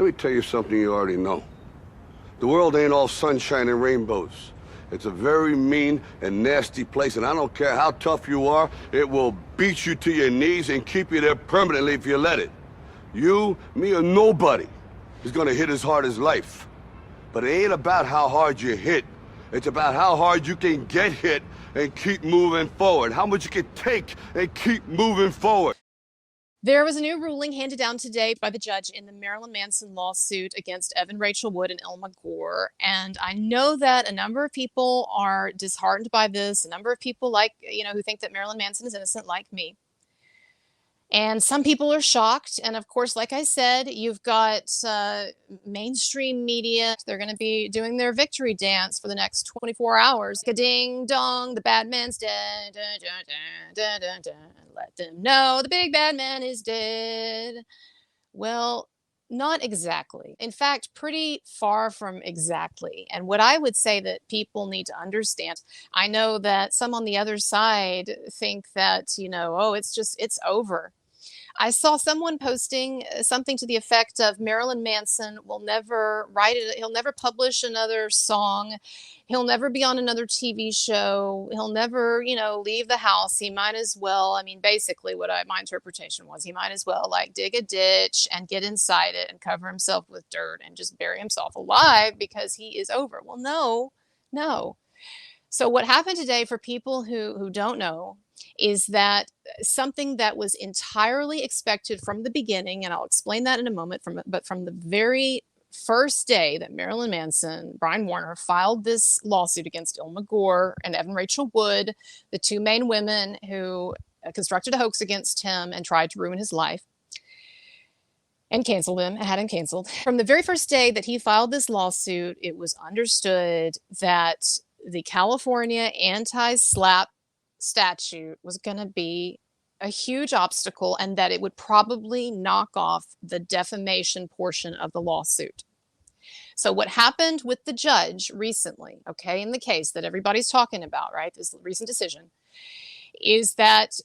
Let me tell you something you already know. The world ain't all sunshine and rainbows. It's a very mean and nasty place, and I don't care how tough you are, it will beat you to your knees and keep you there permanently if you let it. You, me, or nobody is gonna hit as hard as life. But it ain't about how hard you hit. It's about how hard you can get hit and keep moving forward. How much you can take and keep moving forward. There was a new ruling handed down today by the judge in the Marilyn Manson lawsuit against Evan Rachel Wood and Elma Gore. And I know that a number of people are disheartened by this. A number of people who think that Marilyn Manson is innocent, like me. And some people are shocked. And of course, like I said, you've got mainstream media. They're going to be doing their victory dance for the next 24 hours. Ding dong, the bad man's dead. Dun, dun, dun, dun, dun, dun. Let them know the big bad man is dead. Well, not exactly. In fact, pretty far from exactly. And what I would say that people need to understand, I know that some on the other side think that, it's over. I saw someone posting something to the effect of Marilyn Manson will never write it. He'll never publish another song. He'll never be on another TV show. He'll never, leave the house. He might as well. Basically my interpretation was he might as well dig a ditch and get inside it and cover himself with dirt and just bury himself alive because he is over. Well, no. So what happened today, for people who don't know, is that something that was entirely expected from the beginning, and I'll explain that in a moment, but from the very first day that Marilyn Manson, Brian Warner, filed this lawsuit against Elma Gore and Evan Rachel Wood, the two main women who constructed a hoax against him and tried to ruin his life and had him canceled. From the very first day that he filed this lawsuit, it was understood that the California anti-SLAPP statute was going to be a huge obstacle and that it would probably knock off the defamation portion of the lawsuit. So what happened with the judge recently, in the case that everybody's talking about, right, this recent decision, is that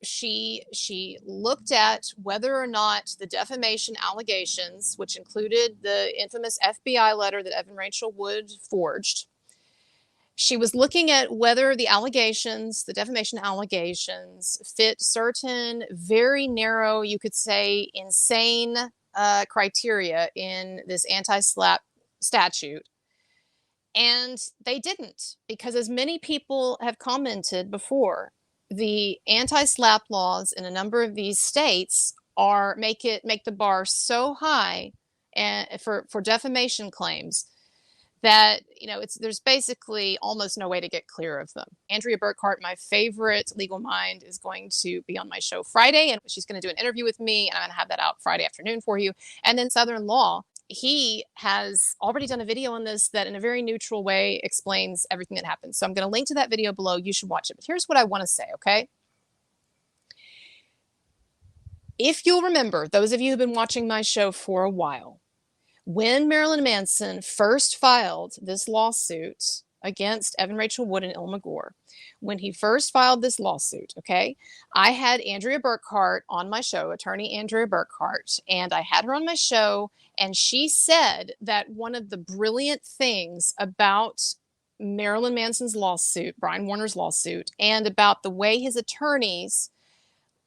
she looked at whether or not the defamation allegations, which included the infamous FBI letter that Evan Rachel Wood forged, she was looking at whether the defamation allegations, fit certain very narrow, you could say insane criteria in this anti-SLAPP statute. And they didn't, because as many people have commented before, the anti-SLAPP laws in a number of these states make the bar so high for defamation claims that there's basically almost no way to get clear of them. Andrea Burkhart, my favorite legal mind, is going to be on my show Friday, and she's going to do an interview with me, and I'm going to have that out Friday afternoon for you. And then Southern Law, he has already done a video on this that in a very neutral way explains everything that happened. So I'm going to link to that video below. You should watch it. But here's what I want to say, okay? If you'll remember, those of you who've been watching my show for a while, when Marilyn Manson first filed this lawsuit against Evan Rachel Wood and Elma Gore, when he first filed this lawsuit, I had Andrea Burkhart on my show, attorney Andrea Burkhart, and I had her on my show, and she said that one of the brilliant things about Marilyn Manson's lawsuit, Brian Warner's lawsuit, and about the way his attorneys,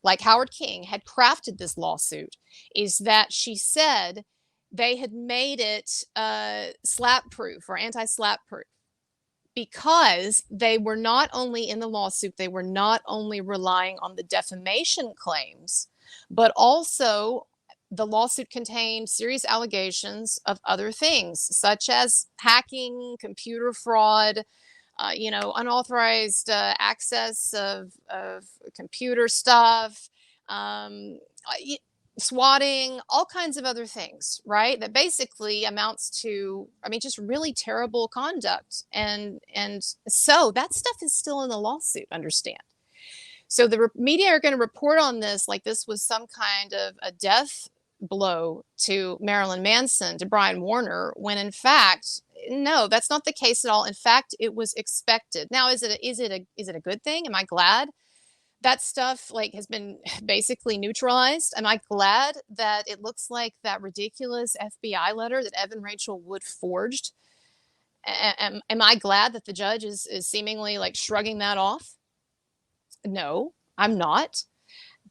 like Howard King, had crafted this lawsuit, is that she said they had made it SLAPP proof or anti-SLAPP proof, because they were not only in the lawsuit, they were not only relying on the defamation claims, but also the lawsuit contained serious allegations of other things, such as hacking, computer fraud, unauthorized access of computer stuff, swatting, all kinds of other things, right? That basically amounts to, just really terrible conduct. And so that stuff is still in the lawsuit, understand? So the media are going to report on this like this was some kind of a death blow to Marilyn Manson, to Brian Warner, when in fact, no, that's not the case at all. In fact, it was expected. Now, is it a good thing? Am I glad that stuff like has been basically neutralized. Am I glad that it looks like that ridiculous FBI letter that Evan Rachel Wood forged? Am I glad that the judge is seemingly like shrugging that off? No, I'm not.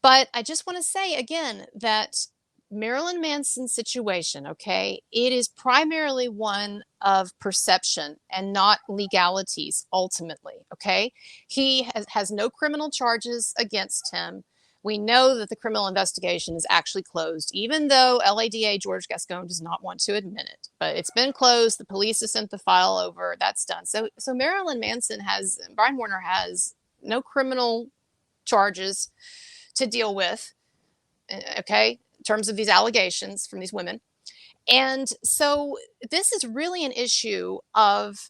But I just want to say again that Marilyn Manson's situation, okay, it is primarily one of perception and not legalities ultimately, okay? He has no criminal charges against him. We know that the criminal investigation is actually closed, even though LADA George Gascon does not want to admit it. But it's been closed. The police have sent the file over. That's done. So Marilyn Manson Brian Warner has no criminal charges to deal with, okay, in terms of these allegations from these women. And so this is really an issue of,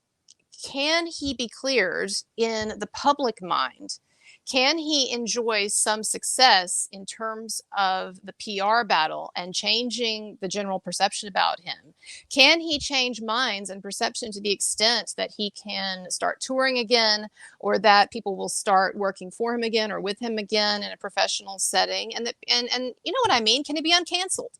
can he be cleared in the public mind? Can he enjoy some success in terms of the PR battle and changing the general perception about him? Can he change minds and perception to the extent that he can start touring again, or that people will start working for him again or with him again in a professional setting? And you know what I mean? Can he be uncanceled?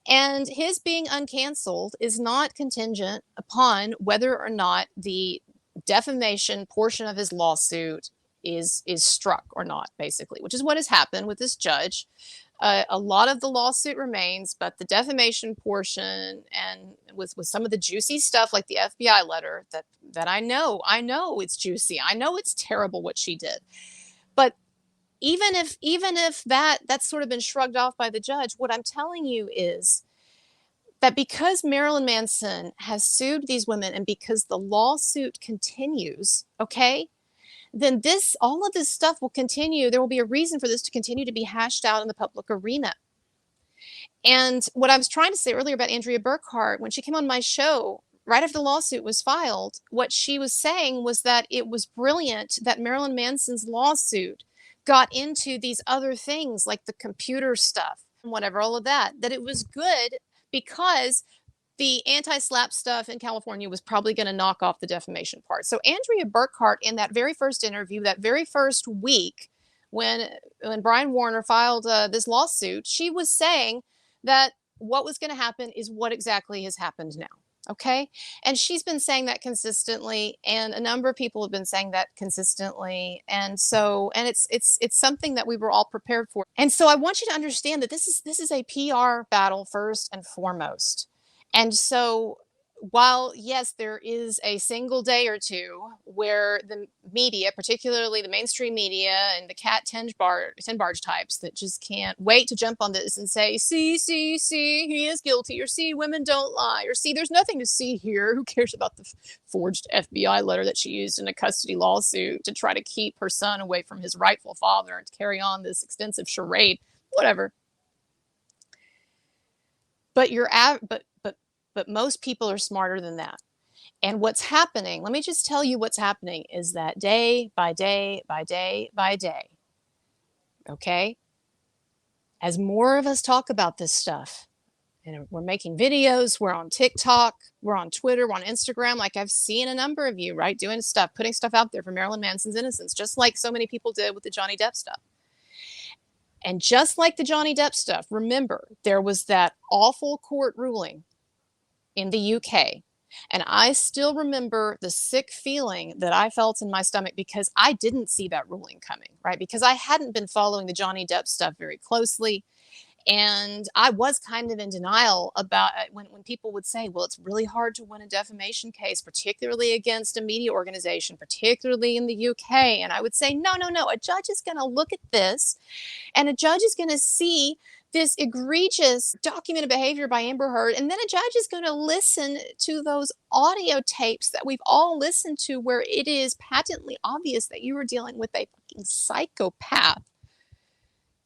And his being uncanceled is not contingent upon whether or not the defamation portion of his lawsuit is struck or not, basically, which is what has happened with this judge. A lot of the lawsuit remains, but the defamation portion, and with some of the juicy stuff like the FBI letter that I know it's juicy. I know it's terrible what she did. But even if that's sort of been shrugged off by the judge, what I'm telling you is that because Marilyn Manson has sued these women and because the lawsuit continues, okay, then all of this stuff will continue. There will be a reason for this to continue to be hashed out in the public arena. And what I was trying to say earlier about Andrea Burkhart, when she came on my show right after the lawsuit was filed, what she was saying was that it was brilliant that Marilyn Manson's lawsuit got into these other things like the computer stuff and whatever, all of that it was good because the anti-SLAPP stuff in California was probably going to knock off the defamation part. So Andrea Burkhart, in that very first interview, that very first week, when Brian Warner filed this lawsuit, she was saying that what was going to happen is what exactly has happened now. Okay. And she's been saying that consistently, and a number of people have been saying that consistently. And it's something that we were all prepared for. And so I want you to understand that this is a PR battle first and foremost. And so while, yes, there is a single day or two where the media, particularly the mainstream media and the cat 10 barge types that just can't wait to jump on this and say, see, he is guilty, or see, women don't lie, or see, there's nothing to see here. Who cares about the forged FBI letter that she used in a custody lawsuit to try to keep her son away from his rightful father and to carry on this extensive charade, whatever. But most people are smarter than that. And what's happening, let me just tell you what's happening, is that day by day by day by day, okay, as more of us talk about this stuff, and we're making videos, we're on TikTok, we're on Twitter, we're on Instagram, like I've seen a number of you, right, doing stuff, putting stuff out there for Marilyn Manson's innocence, just like so many people did with the Johnny Depp stuff. And just like the Johnny Depp stuff, remember, there was that awful court ruling in the UK. And I still remember the sick feeling that I felt in my stomach because I didn't see that ruling coming, right? Because I hadn't been following the Johnny Depp stuff very closely. And I was kind of in denial about when people would say, well, it's really hard to win a defamation case, particularly against a media organization, particularly in the UK. And I would say, no. A judge is going to look at this, and a judge is going to see this egregious documented behavior by Amber Heard, and then a judge is going to listen to those audio tapes that we've all listened to where it is patently obvious that you were dealing with a fucking psychopath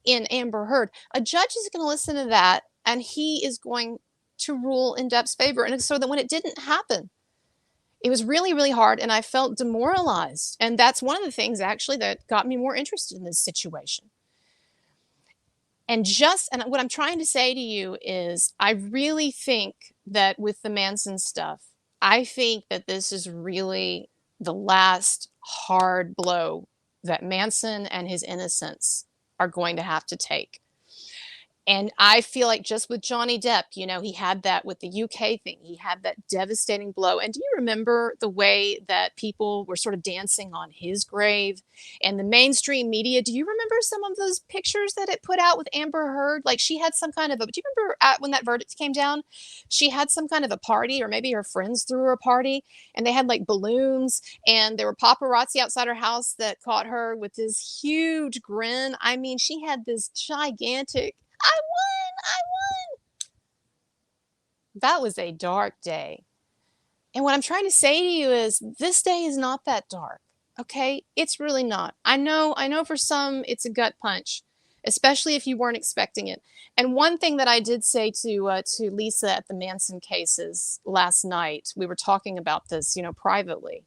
in Amber Heard. A judge is going to listen to that, and he is going to rule in Depp's favor. And so that when it didn't happen, it was really, really hard, and I felt demoralized. And that's one of the things, actually, that got me more interested in this situation. And what I'm trying to say to you is, I really think that with the Manson stuff, I think that this is really the last hard blow that Manson and his innocents are going to have to take. And I feel like just with Johnny Depp, you know, he had that with the UK thing. He had that devastating blow. And do you remember the way that people were sort of dancing on his grave and the mainstream media? Do you remember some of those pictures that it put out with Amber Heard? Like she had some kind of a, do you remember when that verdict came down? She had some kind of a party, or maybe her friends threw her a party, and they had like balloons, and there were paparazzi outside her house that caught her with this huge grin. I mean, she had this gigantic, I won. That was a dark day. And what I'm trying to say to you is this day is not that dark. Okay? It's really not. I know for some it's a gut punch, especially if you weren't expecting it. And one thing that I did say to Lisa at the Manson cases last night, we were talking about this, you know, privately.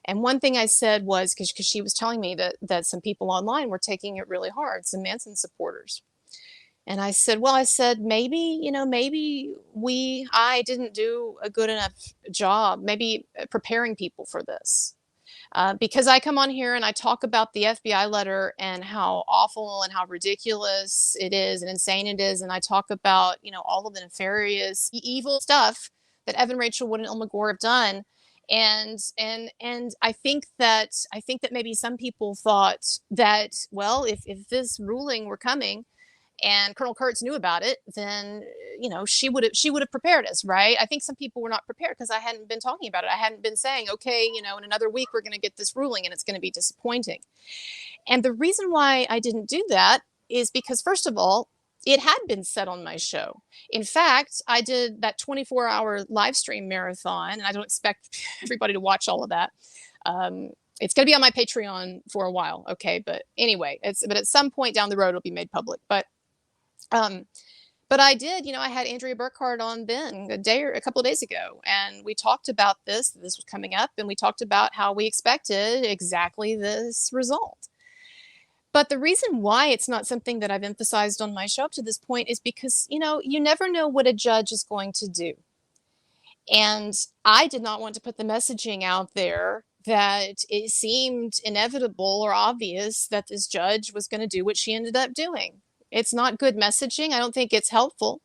And one thing I said was, because she was telling me that some people online were taking it really hard, some Manson supporters. And I said, well, maybe, you know, maybe I didn't do a good enough job, maybe preparing people for this. Because I come on here and I talk about the FBI letter and how awful and how ridiculous it is and insane it is. And I talk about, you know, all of the nefarious, evil stuff that Evan Rachel Wood and Elma Gore have done. And I think that maybe some people thought that, well, if this ruling were coming, and Colonel Kurtz knew about it, then, you know, she would have prepared us, right? I think some people were not prepared because I hadn't been talking about it. I hadn't been saying, okay, you know, in another week we're going to get this ruling and it's going to be disappointing. And the reason why I didn't do that is because, first of all, it had been said on my show. In fact, I did that 24-hour live stream marathon, and I don't expect everybody to watch all of that. It's going to be on my Patreon for a while, okay? But anyway, but at some point down the road it'll be made public. But I did, you know, I had Andrea Burkhart on Ben a couple of days ago, and we talked about this. This was coming up, and we talked about how we expected exactly this result. But the reason why it's not something that I've emphasized on my show up to this point is because, you know, you never know what a judge is going to do. And I did not want to put the messaging out there that it seemed inevitable or obvious that this judge was going to do what she ended up doing. It's not good messaging. I don't think it's helpful.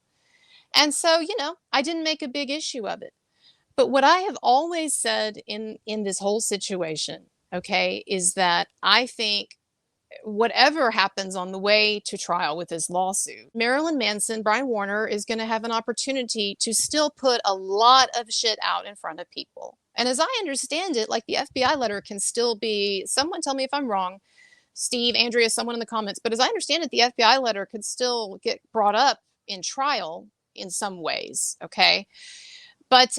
And so, you know, I didn't make a big issue of it. But what I have always said in this whole situation, okay, is that I think whatever happens on the way to trial with this lawsuit, Marilyn Manson, Brian Warner is going to have an opportunity to still put a lot of shit out in front of people. And as I understand it, like the FBI letter can still be, someone tell me if I'm wrong, Steve, Andrea, someone in the comments, but as I understand it, the FBI letter could still get brought up in trial in some ways, okay? But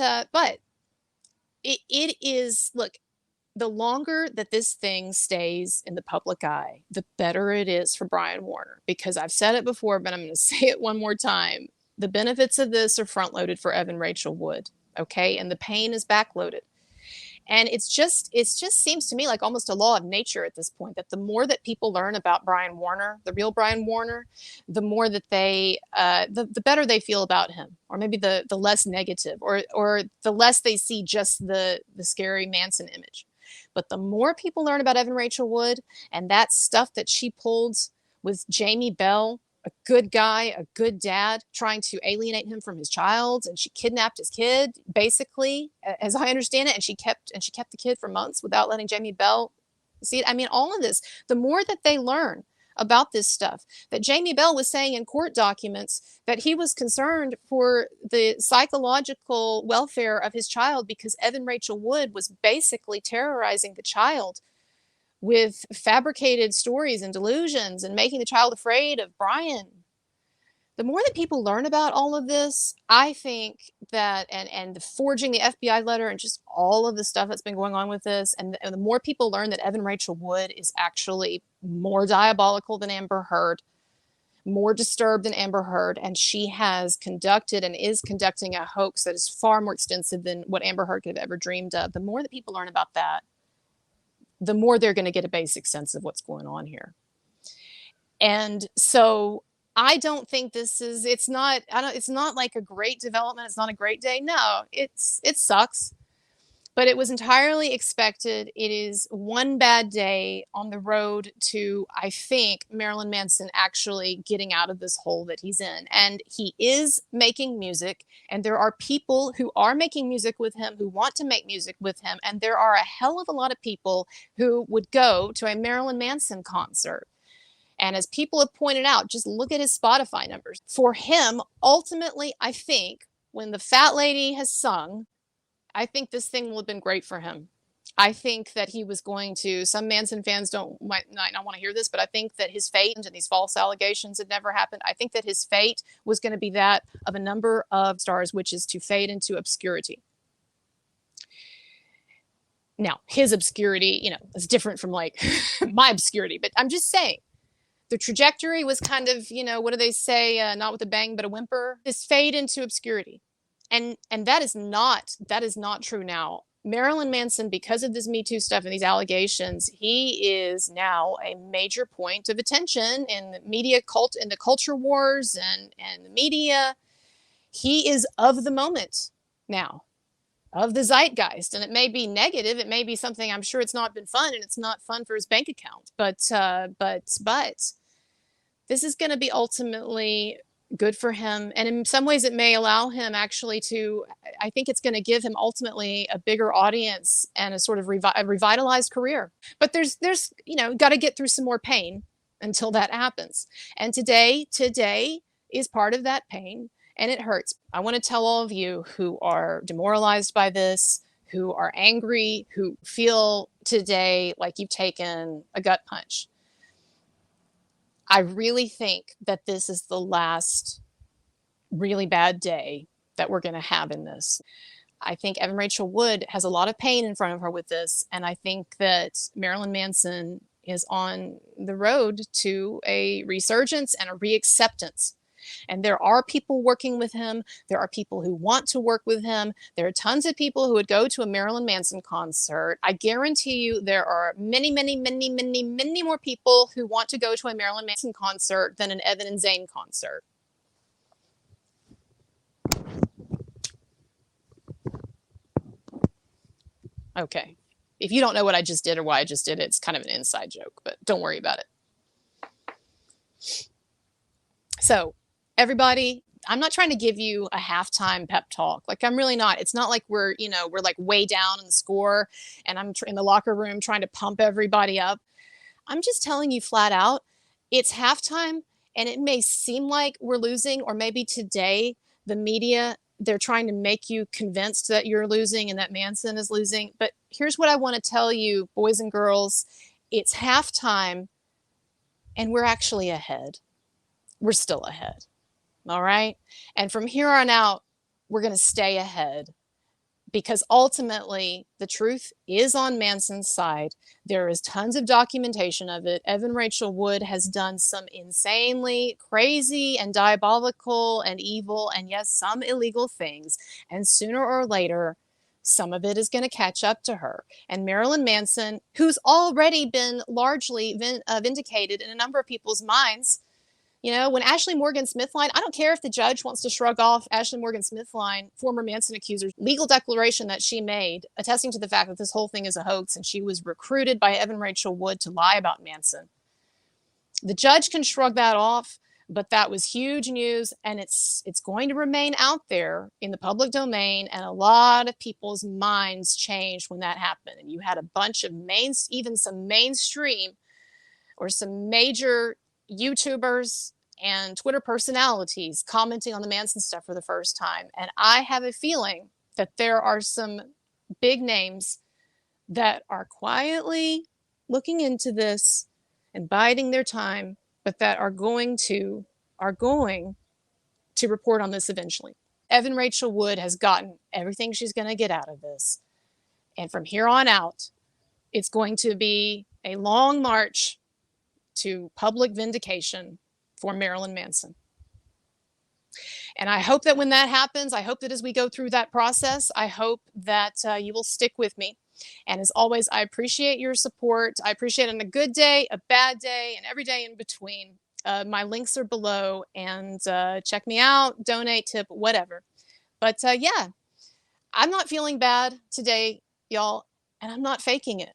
it is, look, the longer that this thing stays in the public eye, the better it is for Brian Warner, because I've said it before, but I'm going to say it one more time. The benefits of this are front-loaded for Evan Rachel Wood, okay? And the pain is backloaded. And it just seems to me like almost a law of nature at this point, that the more that people learn about Brian Warner, the real Brian Warner, the more that they, the better they feel about him, or maybe the less negative, or the less they see just the scary Manson image. But the more people learn about Evan Rachel Wood and that stuff that she pulled with Jamie Bell, a good guy, a good dad, trying to alienate him from his child, and she kidnapped his kid, basically, as I understand it, and she kept the kid for months without letting Jamie Bell see it. I mean, all of this, the more that they learn about this stuff, that Jamie Bell was saying in court documents that he was concerned for the psychological welfare of his child because Evan Rachel Wood was basically terrorizing the child with fabricated stories and delusions and making the child afraid of Brian. The more that people learn about all of this, I think that, and the forging the FBI letter and just all of the stuff that's been going on with this, and the more people learn that Evan Rachel Wood is actually more diabolical than Amber Heard, more disturbed than Amber Heard, and she has conducted and is conducting a hoax that is far more extensive than what Amber Heard could have ever dreamed of. The more that people learn about that, the more they're going to get a basic sense of what's going on here. And so I don't think it's not like a great development. It's not a great day. No, it sucks. But it was entirely expected. It is one bad day on the road to, I think, Marilyn Manson actually getting out of this hole that he's in. And he is making music, and there are people who are making music with him, who want to make music with him, and there are a hell of a lot of people who would go to a Marilyn Manson concert. And as people have pointed out, just look at his Spotify numbers. For him, ultimately, I think, when the fat lady has sung, I think this thing will have been great for him. I think that he was going to, some Manson fans might not want to hear this, but I think that his fate and these false allegations had never happened. I think that his fate was going to be that of a number of stars, which is to fade into obscurity. Now, his obscurity, is different from like my obscurity, but I'm just saying the trajectory was kind of, what do they say? Not with a bang, but a whimper. This fade into obscurity. And that is not true now. Marilyn Manson, because of this Me Too stuff and these allegations, he is now a major point of attention in the media in the culture wars and the media. He is of the moment now, of the zeitgeist. And it may be negative. It may be something, I'm sure it's not been fun, and it's not fun for his bank account. But this is going to be ultimately good for him. And in some ways it may allow him actually I think it's going to give him ultimately a bigger audience and a sort of a revitalized career. But there's got to get through some more pain until that happens. And today is part of that pain, and it hurts. I want to tell all of you who are demoralized by this, who are angry, who feel today like you've taken a gut punch. I really think that this is the last really bad day that we're going to have in this. I think Evan Rachel Wood has a lot of pain in front of her with this, and I think that Marilyn Manson is on the road to a resurgence and a reacceptance. And there are people working with him. There are people who want to work with him. There are tons of people who would go to a Marilyn Manson concert. I guarantee you there are many, many, many, many, many more people who want to go to a Marilyn Manson concert than an Evan and Zane concert. Okay. If you don't know what I just did or why I just did it, it's kind of an inside joke, but don't worry about it. So, everybody, I'm not trying to give you a halftime pep talk. Like, I'm really not. It's not like we're like way down in the score and I'm in the locker room trying to pump everybody up. I'm just telling you flat out, it's halftime, and it may seem like we're losing, or maybe today the media, they're trying to make you convinced that you're losing and that Manson is losing. But here's what I want to tell you, boys and girls. It's halftime, and we're actually ahead. We're still ahead. All right. And from here on out, we're going to stay ahead, because ultimately the truth is on Manson's side. There is tons of documentation of it. Evan Rachel Wood has done some insanely crazy and diabolical and evil, and yes, some illegal things. And sooner or later, some of it is going to catch up to her. And Marilyn Manson, who's already been largely vindicated in a number of people's minds, when Ashley Morgan Smithline, I don't care if the judge wants to shrug off Ashley Morgan Smithline, former Manson accuser's legal declaration that she made, attesting to the fact that this whole thing is a hoax and she was recruited by Evan Rachel Wood to lie about Manson. The judge can shrug that off, but that was huge news, and it's going to remain out there in the public domain, and a lot of people's minds changed when that happened. And you had a bunch of even some mainstream or some major YouTubers and Twitter personalities commenting on the Manson stuff for the first time. And I have a feeling that there are some big names that are quietly looking into this and biding their time, but that are going to report on this eventually. Evan Rachel Wood has gotten everything she's going to get out of this. And from here on out, it's going to be a long march to public vindication for Marilyn Manson. And I hope that when that happens, I hope that as we go through that process, I hope that you will stick with me. And as always, I appreciate your support. I appreciate it on a good day, a bad day, and every day in between. My links are below, and check me out, donate, tip, whatever. But yeah, I'm not feeling bad today. y'all, and I'm not faking it.